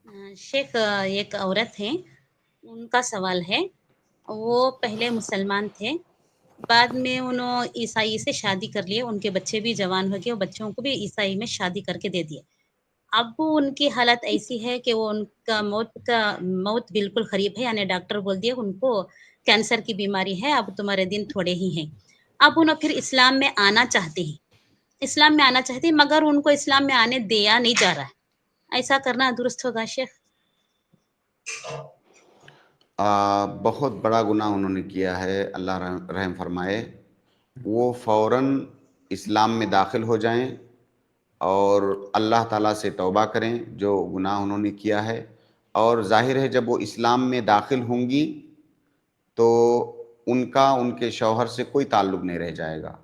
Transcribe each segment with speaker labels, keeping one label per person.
Speaker 1: शेख एक औरत हैं, उनका सवाल है, वो पहले मुसलमान थे, बाद में उन्होंने ईसाई से शादी कर लिए, उनके बच्चे भी जवान हो गए और बच्चों को भी ईसाई में शादी करके दे दिए। अब वो उनकी हालत ऐसी है कि वो उनका मौत बिल्कुल करीब है, यानी डॉक्टर बोल दिए उनको कैंसर की बीमारी है, अब तुम्हारे दिन थोड़े ही हैं। अब उन्हें फिर इस्लाम में आना चाहते हैं, इस्लाम में आना चाहते हैं, मगर उनको इस्लाम में आने दिया नहीं जा रहा है। ऐसा करना दुरुस्त होगा शेख?
Speaker 2: बहुत बड़ा गुनाह उन्होंने किया है, अल्लाह रहम फरमाए। वो फ़ौरन इस्लाम में दाखिल हो जाएं और अल्लाह ताला से तौबा करें जो गुनाह उन्होंने किया है। और ज़ाहिर है जब वो इस्लाम में दाखिल होंगी तो उनका उनके शौहर से कोई ताल्लुक़ नहीं रह जाएगा,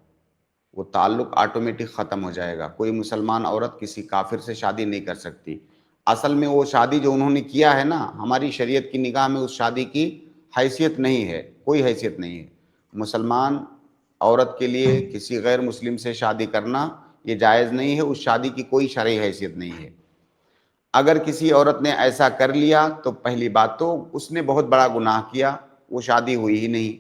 Speaker 2: वो ताल्लुक़ ऑटोमेटिक ख़त्म हो जाएगा। कोई मुसलमान औरत किसी काफिर से शादी नहीं कर सकती। असल में वो शादी जो उन्होंने किया है ना, हमारी शरीयत की निगाह में उस शादी की हैसियत नहीं है, कोई हैसियत नहीं है। मुसलमान औरत के लिए किसी गैर मुस्लिम से शादी करना ये जायज़ नहीं है, उस शादी की कोई शरई हैसियत नहीं है। अगर किसी औरत ने ऐसा कर लिया तो पहली बात तो उसने बहुत बड़ा गुनाह किया, वो शादी हुई ही नहीं।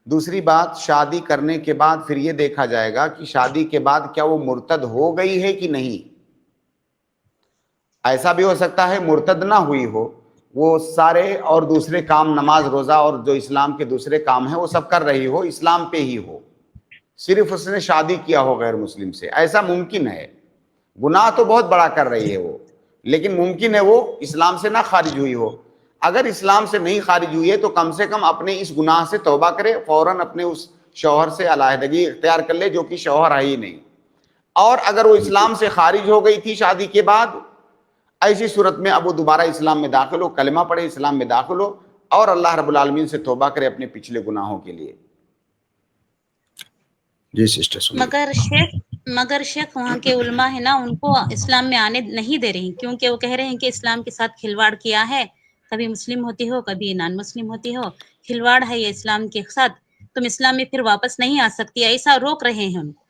Speaker 2: दूसरी बात, शादी करने के बाद फिर ये देखा जाएगा कि शादी के बाद क्या वो मुर्तद हो गई है कि नहीं। ऐसा भी हो सकता है मुर्तद ना हुई हो, वो सारे और दूसरे काम, नमाज रोज़ा और जो इस्लाम के दूसरे काम हैं वो सब कर रही हो, इस्लाम पे ही हो, सिर्फ उसने शादी किया हो गैर मुस्लिम से। ऐसा मुमकिन है। गुनाह तो बहुत बड़ा कर रही है वो, लेकिन मुमकिन है वो इस्लाम से ना खारिज हुई हो। अगर इस्लाम से नहीं खारिज हुई है तो कम से कम अपने इस गुनाह से तौबा करे, फौरन अपने उस शौहर से अलहदगी इख्तियार कर ले जो कि शौहर है ही नहीं। और अगर वो इस्लाम से खारिज हो गई थी शादी के बाद, ऐसी सूरत में अब वो दोबारा इस्लाम में दाखिल हो, कलमा पढ़े, इस्लाम में दाखिल हो और अल्लाह रब्बुल आलमीन से तौबा करे अपने पिछले गुनाहों के लिए।
Speaker 3: जी सिस्टर।
Speaker 1: मगर शेख वहाँ के उलमा है ना, उनको इस्लाम में आने नहीं दे रही, क्योंकि वो कह रहे हैं कि इस्लाम के साथ खिलवाड़ किया है, कभी मुस्लिम होती हो कभी नॉन मुस्लिम होती हो, खिलवाड़ है ये इस्लाम के साथ, तुम इस्लाम में फिर वापस नहीं आ सकती, ऐसा रोक रहे हैं उनको।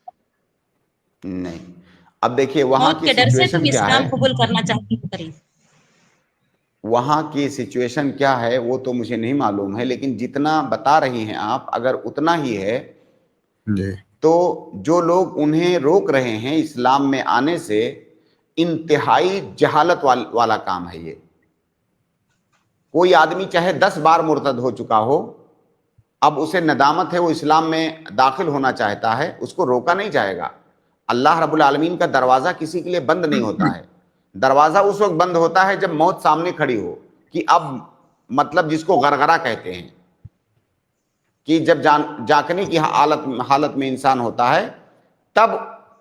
Speaker 2: नहीं, अब देखिए वहाँ
Speaker 1: मौत
Speaker 2: की
Speaker 1: के डर से तुम
Speaker 2: सिचुएशन क्या
Speaker 1: इस्लाम
Speaker 2: है,
Speaker 1: कबूल करना चाहती हो करीब।
Speaker 2: वहाँ की सिचुएशन क्या है वो तो मुझे नहीं मालूम है, लेकिन जितना बता रही हैं आप अगर उतना ही है तो जो लोग उन्हें रोक रहे हैं इस्लाम में आने से, इंतहाई जहालत वाला काम है ये। कोई आदमी चाहे 10 बार मुर्तद हो चुका हो, अब उसे नदामत है, वो इस्लाम में दाखिल होना चाहता है, उसको रोका नहीं जाएगा। अल्लाह रब्बुल आलमीन का दरवाज़ा किसी के लिए बंद नहीं होता है। दरवाज़ा उस वक्त बंद होता है जब मौत सामने खड़ी हो, कि अब मतलब जिसको गरगरा कहते हैं, कि जब जागने की हालत में इंसान होता है तब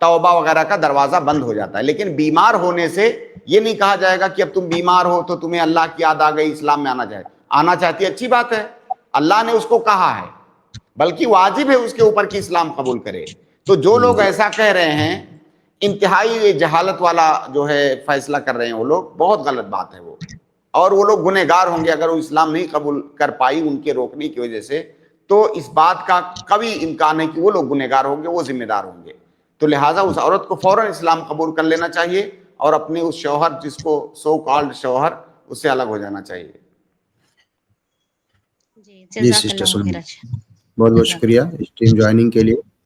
Speaker 2: तौबा वगैरह का दरवाज़ा बंद हो जाता है। लेकिन बीमार होने से ये नहीं कहा जाएगा कि अब तुम बीमार हो तो तुम्हें अल्लाह की याद आ गई, इस्लाम में आना चाहती है, अच्छी बात है, अल्लाह ने उसको कहा है, बल्कि वाजिब है उसके ऊपर कि इस्लाम कबूल करे। तो जो लोग ऐसा कह रहे हैं, इंतहाई जहालत वाला जो है फैसला कर रहे हैं वो लोग, बहुत गलत बात है वो, और वो लोग गुनहगार होंगे अगर वो इस्लाम नहीं कबूल कर पाई उनके रोकने की वजह से, तो इस बात का कभी इम्कान है कि वो लोग गुनहगार होंगे, वो जिम्मेदार होंगे। तो लिहाजा उस औरत को फौरन इस्लाम कबूल कर लेना चाहिए और अपने उस शौहर, जिसको सो कॉल्ड शौहर, उससे अलग हो जाना चाहिए।
Speaker 1: जी
Speaker 3: सिस्टर, बहुत बहुत शुक्रिया स्ट्रीम ज्वाइनिंग के लिए।